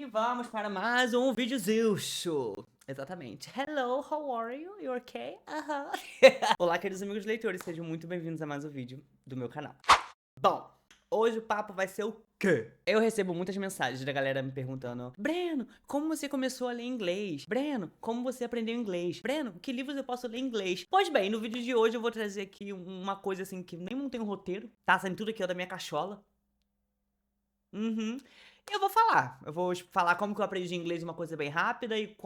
E vamos para mais um vídeo show. Exatamente. Hello, how are you? You okay? Olá, queridos amigos leitores, sejam muito bem-vindos a mais um vídeo do meu canal. Bom, hoje o papo vai ser o quê? Eu recebo muitas mensagens da galera me perguntando: Breno, como você começou a ler inglês? Breno, como você aprendeu inglês? Breno, que livros eu posso ler em inglês? Pois bem, no vídeo de hoje eu vou trazer aqui uma coisa assim que nem não tem um roteiro, tá? Saindo tudo aqui ó, da minha cachola. Uhum. Eu vou falar como que eu aprendi inglês uma coisa bem rápida e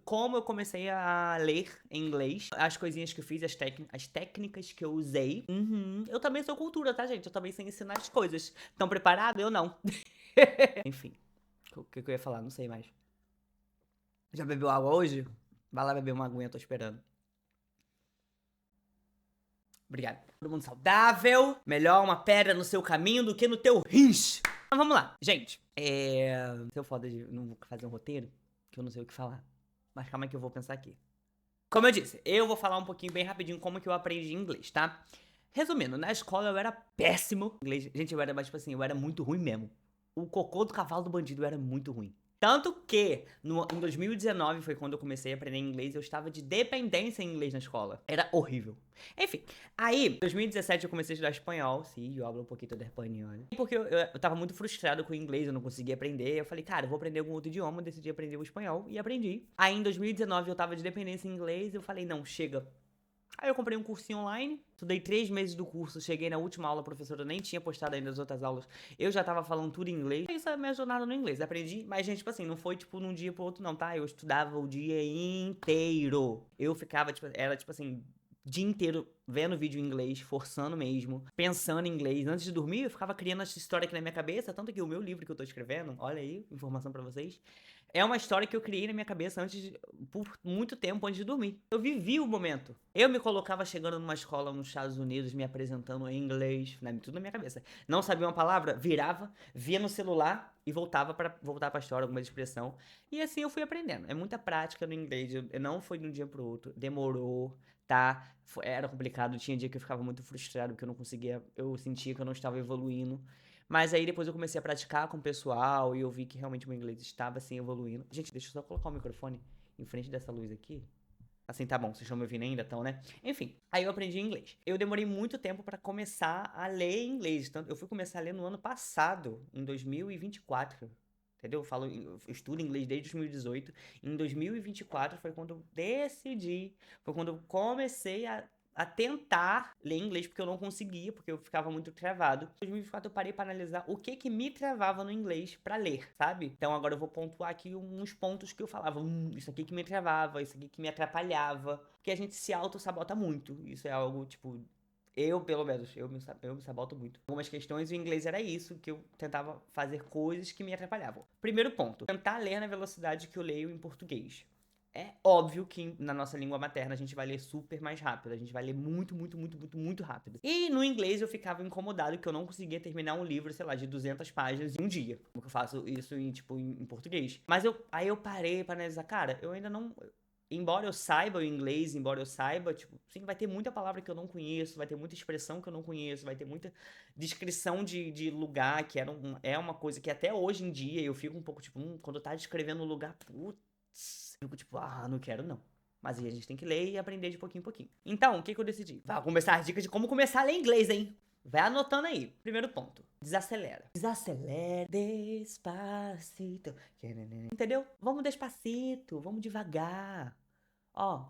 como eu comecei a ler em inglês, as coisinhas que eu fiz, as técnicas que eu usei. Uhum. Eu também sou cultura, tá, gente? Eu também sei ensinar as coisas. Estão preparados? Eu não. Enfim, o que eu ia falar? Não sei mais. Já bebeu água hoje? Vai lá beber uma aguinha, eu tô esperando. Obrigado. Todo mundo saudável. Melhor uma pedra no seu caminho do que no teu rins. Mas vamos lá. Gente, seu foda de não vou fazer um roteiro, que eu não sei o que falar. Mas calma que eu vou pensar aqui. Como eu disse, eu vou falar um pouquinho bem rapidinho como que eu aprendi inglês, tá? Resumindo, na escola eu era péssimo em inglês. Gente, eu era, mas, tipo assim, eu era muito ruim mesmo. O cocô do cavalo do bandido era muito ruim. Tanto que, em 2019 foi quando eu comecei a aprender inglês, eu estava de dependência em inglês na escola. Era horrível. Enfim, aí, em 2017 eu comecei a estudar espanhol. Sim, eu hablo um pouquinho de espanhol. Porque eu tava muito frustrado com o inglês, eu não conseguia aprender. Eu falei, cara, eu vou aprender algum outro idioma, eu decidi aprender o espanhol e aprendi. Aí em 2019 eu tava de dependência em inglês, eu falei, não, chega. Aí eu comprei um cursinho online, estudei 3 meses do curso, cheguei na última aula, a professora nem tinha postado ainda as outras aulas, eu já tava falando tudo em inglês. Isso é a minha jornada no inglês, aprendi, mas gente, tipo assim, não foi tipo num dia pro outro não, tá? Eu estudava o dia inteiro. Eu ficava, tipo, era tipo assim, dia inteiro vendo vídeo em inglês, forçando mesmo, pensando em inglês. Antes de dormir, eu ficava criando essa história aqui na minha cabeça, tanto que o meu livro que eu tô escrevendo, olha aí, informação pra vocês, é uma história que eu criei na minha cabeça por muito tempo antes de dormir. Eu vivi o momento. Eu me colocava chegando numa escola nos Estados Unidos, me apresentando em inglês, né, tudo na minha cabeça. Não sabia uma palavra, virava, via no celular e voltava para voltar para a história, alguma expressão. E assim eu fui aprendendo. É muita prática no inglês. Eu não foi de um dia pro outro. Demorou, tá? Era complicado. Tinha dia que eu ficava muito frustrado porque eu não conseguia. Eu sentia que eu não estava evoluindo. Mas aí depois eu comecei a praticar com o pessoal e eu vi que realmente o meu inglês estava assim evoluindo. Gente, deixa eu só colocar o microfone em frente dessa luz aqui. Assim, tá bom, vocês estão me ouvindo ainda, estão, né? Enfim, aí eu aprendi inglês. Eu demorei muito tempo pra começar a ler inglês. Tanto, eu fui começar a ler no ano passado, em 2024. Entendeu? Eu estudo inglês desde 2018. Em 2024 foi quando eu decidi, foi quando eu comecei a tentar ler inglês, porque eu não conseguia, porque eu ficava muito travado. Em 2024 eu parei para analisar o que me travava no inglês para ler, sabe? Então agora eu vou pontuar aqui uns pontos que eu falava, isso aqui que me travava, isso aqui que me atrapalhava, porque a gente se auto-sabota muito. Isso é algo, tipo, eu, pelo menos, eu me saboto muito. Algumas questões, o inglês era isso, que eu tentava fazer coisas que me atrapalhavam. Primeiro ponto, tentar ler na velocidade que eu leio em português. É óbvio que na nossa língua materna a gente vai ler super mais rápido. A gente vai ler muito, muito, muito, muito, muito rápido. E no inglês eu ficava incomodado que eu não conseguia terminar um livro, sei lá, de 200 páginas em um dia. Como que eu faço isso em português. Mas aí eu parei pra analisar, cara, eu ainda não... Embora eu saiba o inglês, embora eu saiba, tipo, sim, vai ter muita palavra que eu não conheço, vai ter muita expressão que eu não conheço, vai ter muita descrição de lugar, que é uma coisa que até hoje em dia eu fico um pouco, tipo, quando eu tá descrevendo o lugar, putz, eu fico tipo, não quero não. Mas aí a gente tem que ler e aprender de pouquinho em pouquinho. Então, o que eu decidi? Vai começar as dicas de como começar a ler inglês, hein? Vai anotando aí. Primeiro ponto. Desacelera. Desacelera despacito. Entendeu? Vamos despacito. Vamos devagar. Ó,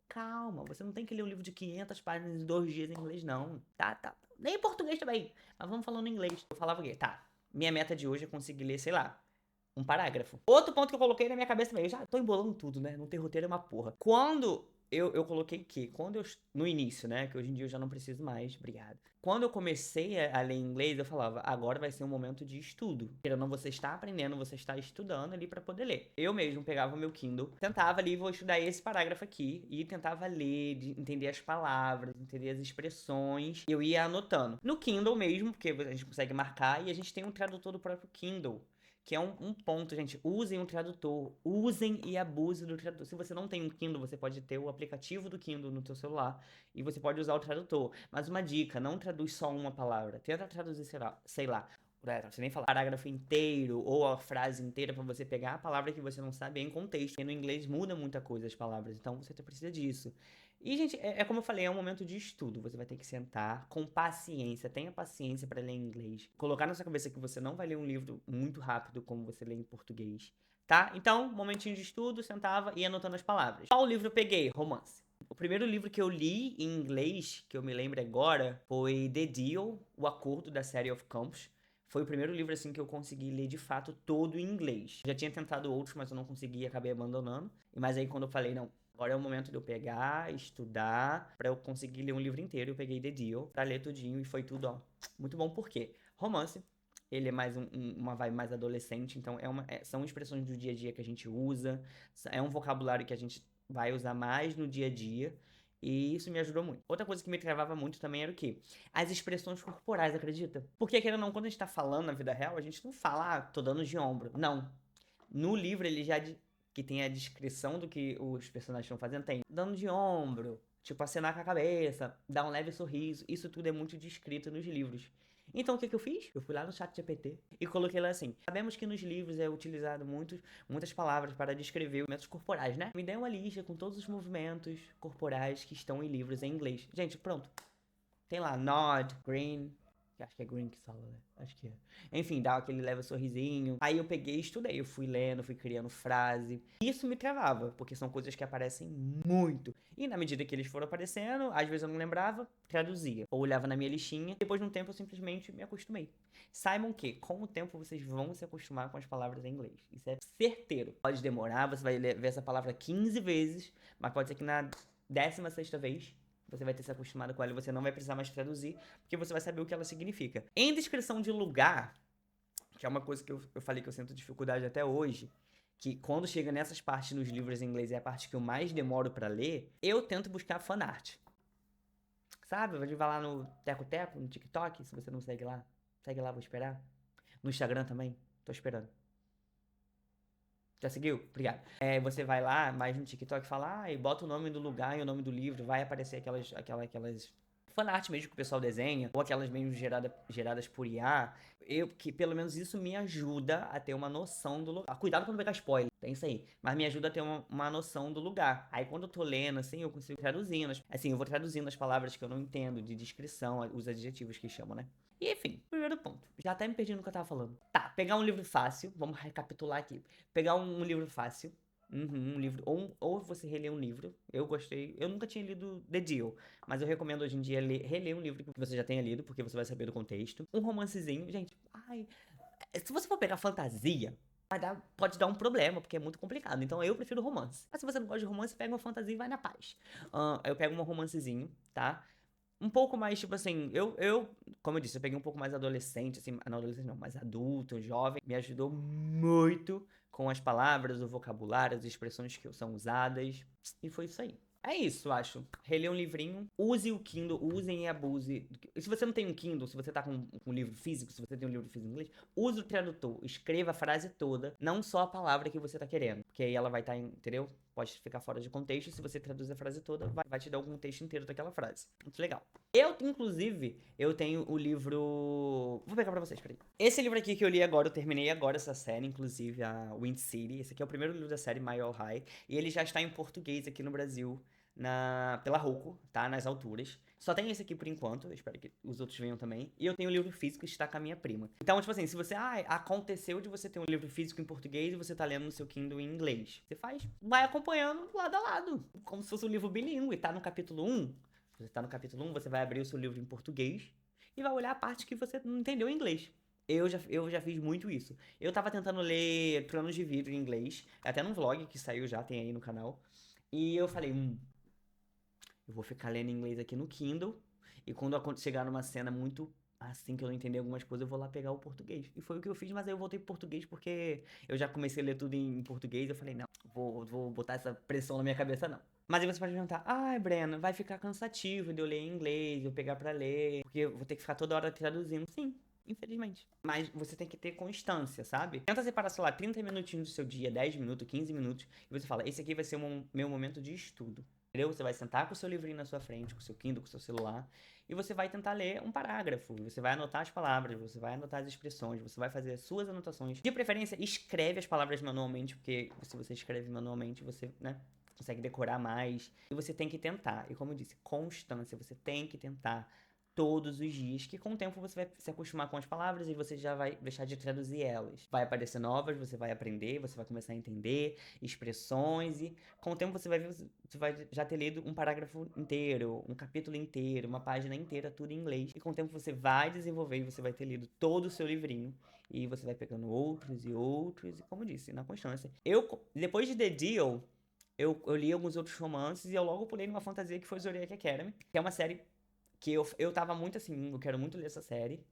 calma. Você não tem que ler um livro de 500 páginas em 2 dias em inglês, não. Tá. Nem em português também. Mas vamos falando em inglês. Eu falava o quê? Tá. Minha meta de hoje é conseguir ler, sei lá, um parágrafo. Outro ponto que eu coloquei na minha cabeça também, eu já tô embolando tudo, né? Não ter roteiro é uma porra. Quando eu coloquei que, no início, né? Que hoje em dia eu já não preciso mais, obrigado. Quando eu comecei a ler inglês, eu falava, agora vai ser um momento de estudo. Porque não você está aprendendo, você está estudando ali pra poder ler. Eu mesmo pegava o meu Kindle, tentava ali, vou estudar esse parágrafo aqui, e tentava ler, entender as palavras, entender as expressões. Eu ia anotando. No Kindle mesmo, porque a gente consegue marcar, e a gente tem um tradutor do próprio Kindle. Que é um ponto, gente. Usem um tradutor. Usem e abusem do tradutor. Se você não tem um Kindle, você pode ter o aplicativo do Kindle no seu celular e você pode usar o tradutor. Mas uma dica, não traduz só uma palavra. Tenta traduzir, sei lá, Você nem falar parágrafo inteiro ou a frase inteira pra você pegar a palavra que você não sabe em contexto. E no inglês muda muita coisa as palavras, então você precisa disso. E, gente, é como eu falei, é um momento de estudo. Você vai ter que sentar com paciência, tenha paciência pra ler em inglês. Colocar na sua cabeça que você não vai ler um livro muito rápido como você lê em português, tá? Então, momentinho de estudo, sentava e ia anotando as palavras. Qual livro eu peguei? Romance. O primeiro livro que eu li em inglês, que eu me lembro agora, foi The Deal, O Acordo, da série of Campos. Foi o primeiro livro, assim, que eu consegui ler, de fato, todo em inglês. Já tinha tentado outros, mas eu não consegui e acabei abandonando. Mas aí, quando eu falei, não, agora é o momento de eu pegar, estudar, pra eu conseguir ler um livro inteiro, eu peguei The Deal pra ler tudinho e foi tudo, ó, muito bom. Por quê? Romance, ele é mais uma vibe mais adolescente, então são expressões do dia a dia que a gente usa, é um vocabulário que a gente vai usar mais no dia a dia. E isso me ajudou muito. Outra coisa que me travava muito também era o quê? As expressões corporais, acredita? Porque, querendo ou não, quando a gente tá falando na vida real, a gente não fala, tô dando de ombro. Não. No livro, ele já que tem a descrição do que os personagens estão fazendo, tem dando de ombro, tipo, acenar com a cabeça, dar um leve sorriso. Isso tudo é muito descrito nos livros. Então, o que eu fiz? Eu fui lá no chat GPT e coloquei lá assim: sabemos que nos livros é utilizado muitas palavras para descrever movimentos corporais, né? Me dê uma lista com todos os movimentos corporais que estão em livros em inglês. Gente, pronto. Tem lá nod, green, acho que é green que fala, né? Acho que é. Enfim, dá aquele leve sorrisinho. Aí eu peguei e estudei. Eu fui lendo, fui criando frase. Isso me travava, porque são coisas que aparecem muito. E na medida que eles foram aparecendo, às vezes eu não lembrava, traduzia. Ou olhava na minha listinha. Depois de um tempo eu simplesmente me acostumei. Saibam que, com o tempo, vocês vão se acostumar com as palavras em inglês. Isso é certeiro. Pode demorar, você vai ver essa palavra 15 vezes, mas pode ser que na 16ª vez você vai ter se acostumado com ela e você não vai precisar mais traduzir, porque você vai saber o que ela significa. Em descrição de lugar, que é uma coisa que eu falei que eu sinto dificuldade até hoje, que quando chega nessas partes nos livros em inglês é a parte que eu mais demoro pra ler, eu tento buscar fanart. Sabe? Vai lá no Teco Teco, no TikTok, se você não segue lá. Segue lá, vou esperar. No Instagram também, tô esperando. Já seguiu? Obrigado. Você vai lá, mais no TikTok, fala, e bota o nome do lugar e o nome do livro, vai aparecer aquelas fanart mesmo que o pessoal desenha, ou aquelas mesmo geradas por IA. Que pelo menos isso me ajuda a ter uma noção do lugar. Cuidado pra não pegar spoiler, tem isso aí. Mas me ajuda a ter uma noção do lugar. Aí quando eu tô lendo, assim, eu consigo traduzindo. Assim, eu vou traduzindo as palavras que eu não entendo, de descrição, os adjetivos que chamam, né? E enfim, primeiro ponto. Já até me perdi no que eu tava falando. Tá, pegar um livro fácil. Vamos recapitular aqui. Pegar um livro fácil. Um livro. Ou você reler um livro. Eu gostei. Eu nunca tinha lido The Deal. Mas eu recomendo hoje em dia reler um livro que você já tenha lido, porque você vai saber do contexto. Um romancezinho. Gente, se você for pegar fantasia, pode dar um problema, porque é muito complicado. Então eu prefiro romance. Mas se você não gosta de romance, pega uma fantasia e vai na paz. Eu pego um romancezinho, tá? Um pouco mais, tipo assim, como eu disse, eu peguei um pouco mais adolescente, assim, não adolescente não, mais adulto, jovem, me ajudou muito com as palavras, o vocabulário, as expressões que são usadas, e foi isso aí. É isso, eu acho. Reler um livrinho, use o Kindle, usem e abuse. Se você não tem um Kindle, se você tá com um livro físico, se você tem um livro físico em inglês, use o tradutor, escreva a frase toda, não só a palavra que você tá querendo, porque aí ela vai estar, entendeu? Pode ficar fora de contexto, se você traduz a frase toda, vai te dar o contexto inteiro daquela frase. Muito legal. Inclusive, eu tenho o livro... Vou pegar pra vocês, peraí. Esse livro aqui que eu li agora, eu terminei agora essa série, inclusive, a Wind City. Esse aqui é o primeiro livro da série Mile High. E ele já está em português aqui no Brasil, pela Roku, tá? Nas alturas. Só tem esse aqui por enquanto, eu espero que os outros venham também. E eu tenho o livro físico, que está com a minha prima. Então, tipo assim, se você... aconteceu de você ter um livro físico em português e você tá lendo no seu Kindle em inglês. Você vai acompanhando lado a lado, como se fosse um livro bilíngue. Tá no capítulo 1, você tá no capítulo 1, você vai abrir o seu livro em português e vai olhar a parte que você não entendeu em inglês. Eu já fiz muito isso. Eu tava tentando ler Tronos de Vidro em inglês, até num vlog que saiu já, tem aí no canal. E eu falei, eu vou ficar lendo inglês aqui no Kindle, e quando chegar numa cena muito assim que eu não entender algumas coisas, eu vou lá pegar o português. E foi o que eu fiz, mas aí eu voltei pro português porque eu já comecei a ler tudo em português, eu falei, não, vou botar essa pressão na minha cabeça, não. Mas aí você pode perguntar, Breno, vai ficar cansativo de eu ler em inglês, eu pegar pra ler, porque eu vou ter que ficar toda hora traduzindo. Sim, infelizmente. Mas você tem que ter constância, sabe? Tenta separar, sei lá, 30 minutinhos do seu dia, 10 minutos, 15 minutos, e você fala, esse aqui vai ser o meu momento de estudo. Entendeu? Você vai sentar com o seu livrinho na sua frente, com o seu Kindle, com o seu celular, e você vai tentar ler um parágrafo. Você vai anotar as palavras, você vai anotar as expressões, você vai fazer as suas anotações. De preferência, escreve as palavras manualmente, porque se você escreve manualmente, você, né, consegue decorar mais. E você tem que tentar. E como eu disse, constância. Você tem que tentar todos os dias, que com o tempo você vai se acostumar com as palavras e você já vai deixar de traduzir elas. Vai aparecer novas, você vai aprender, você vai começar a entender expressões e com o tempo você vai ver, você vai já ter lido um parágrafo inteiro, um capítulo inteiro, uma página inteira, tudo em inglês. E com o tempo você vai desenvolver e você vai ter lido todo o seu livrinho e você vai pegando outros e outros e como eu disse, na constância. Depois de The Deal, eu li alguns outros romances e eu logo pulei numa fantasia que foi Zodiac Academy, que é uma série que eu tava muito assim, eu quero muito ler essa série,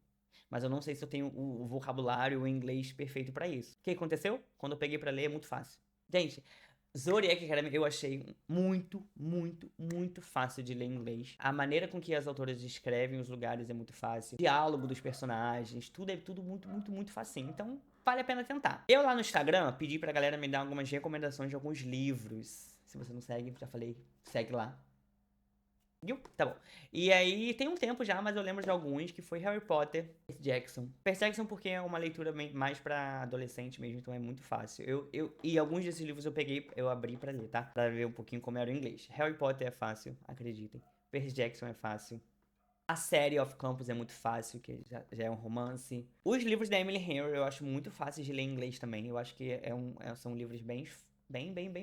mas eu não sei se eu tenho o vocabulário, o inglês perfeito pra isso. O que aconteceu? Quando eu peguei pra ler, é muito fácil. Gente, Zodiac Academy eu achei muito, muito, muito fácil de ler em inglês. A maneira com que as autoras descrevem os lugares é muito fácil. O diálogo dos personagens, tudo é tudo muito, muito, muito facinho. Então, vale a pena tentar. Eu lá no Instagram pedi pra galera me dar algumas recomendações de alguns livros. Se você não segue, já falei, segue lá. Viu? Tá bom. E aí, tem um tempo já, mas eu lembro de alguns, que foi Harry Potter, Percy Jackson. Percy Jackson porque é uma leitura mais pra adolescente mesmo, então é muito fácil. E alguns desses livros eu abri pra ler, tá? Pra ver um pouquinho como era o inglês. Harry Potter é fácil, acreditem. Percy Jackson é fácil. A série Off Campus é muito fácil, que já é um romance. Os livros da Emily Henry eu acho muito fáceis de ler em inglês também. Eu acho que são livros bem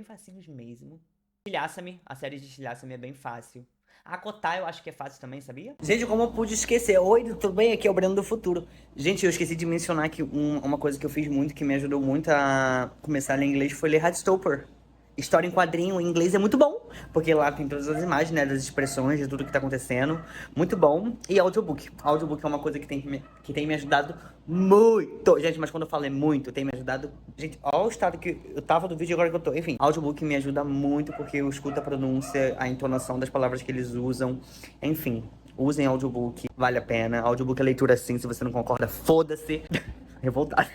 facinhos mesmo. Estilhaça-me, a série de Estilhaça-me é bem fácil. A Kotai eu acho que é fácil também, sabia? Gente, como eu pude esquecer? Oi, tudo bem? Aqui é o Breno do Futuro. Gente, eu esqueci de mencionar que uma coisa que eu fiz muito, que me ajudou muito a começar a ler inglês, foi ler Heartstopper. História em quadrinho em inglês é muito bom, porque lá tem todas as imagens, né, das expressões, de tudo que tá acontecendo. Muito bom. E audiobook. Audiobook é uma coisa que tem me ajudado muito. Gente, mas quando eu falo é muito, tem me ajudado... Gente, olha o estado que eu tava do vídeo e agora que eu tô. Enfim, audiobook me ajuda muito, porque eu escuto a pronúncia, a entonação das palavras que eles usam. Enfim, usem audiobook, vale a pena. Audiobook é leitura sim, se você não concorda, foda-se. Revoltado.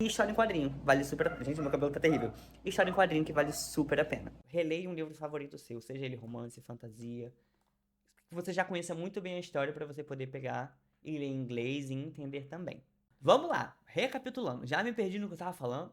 E história em quadrinho, vale super a pena. Gente, meu cabelo tá terrível. História em quadrinho que vale super a pena. Releia um livro favorito seu, seja ele romance, fantasia. Que você já conheça muito bem a história pra você poder pegar e ler em inglês e entender também. Vamos lá, recapitulando. Já me perdi no que eu tava falando.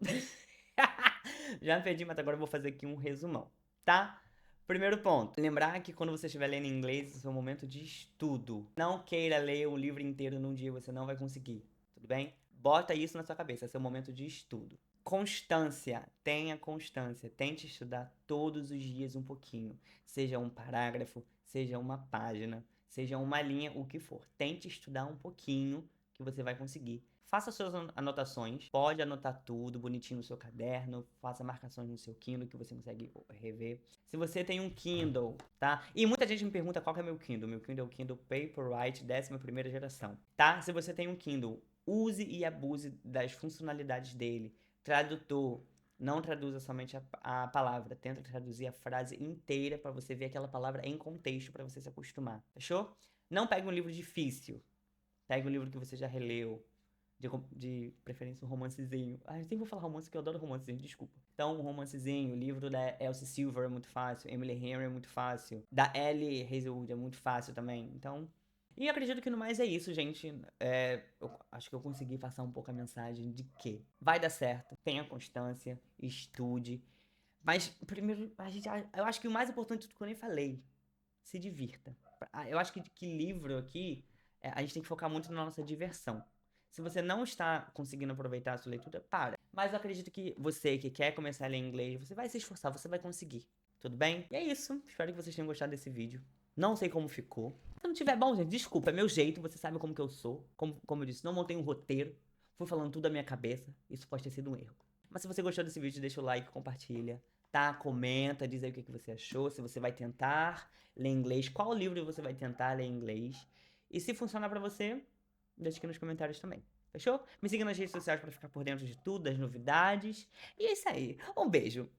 Já me perdi, mas agora eu vou fazer aqui um resumão, tá? Primeiro ponto, lembrar que quando você estiver lendo em inglês, esse é um momento de estudo. Não queira ler um livro inteiro num dia, você não vai conseguir, tudo bem? Bota isso na sua cabeça, esse é o momento de estudo. Constância, tenha constância, tente estudar todos os dias um pouquinho. Seja um parágrafo, seja uma página, seja uma linha, o que for. Tente estudar um pouquinho que você vai conseguir. Faça suas anotações, pode anotar tudo bonitinho no seu caderno, faça marcações no seu Kindle que você consegue rever. Se você tem um Kindle, tá? E muita gente me pergunta qual que é meu Kindle. Meu Kindle é o Kindle Paperwhite 11ª geração, tá? Se você tem um Kindle, use e abuse das funcionalidades dele. Tradutor, não traduza somente a palavra, tenta traduzir a frase inteira para você ver aquela palavra em contexto, para você se acostumar, fechou? Não pegue um livro difícil, pegue um livro que você já releu, de preferência um romancezinho. Ah, eu sempre vou falar romance, que eu adoro romancezinho, desculpa. Então, um romancezinho, o livro da Elsie Silver é muito fácil, Emily Henry é muito fácil, da Ellie Hazelwood é muito fácil também, então... E acredito que no mais é isso, gente. Eu acho que eu consegui passar um pouco a mensagem de que vai dar certo, tenha constância, estude. Mas, primeiro, eu acho que o mais importante de tudo que eu nem falei, se divirta. Eu acho que livro aqui, a gente tem que focar muito na nossa diversão. Se você não está conseguindo aproveitar a sua leitura, para. Mas eu acredito que você que quer começar a ler inglês, você vai se esforçar, você vai conseguir. Tudo bem? E é isso. Espero que vocês tenham gostado desse vídeo. Não sei como ficou. Se não tiver bom, gente, desculpa, é meu jeito, você sabe como que eu sou. Como eu disse, não montei um roteiro. Fui falando tudo da minha cabeça. Isso pode ter sido um erro. Mas se você gostou desse vídeo, deixa o like, compartilha, tá? Comenta, diz aí o que você achou. Se você vai tentar ler inglês, qual livro você vai tentar ler em inglês. E se funcionar pra você, deixa aqui nos comentários também. Fechou? Me siga nas redes sociais pra ficar por dentro de tudo, das novidades. E é isso aí. Um beijo.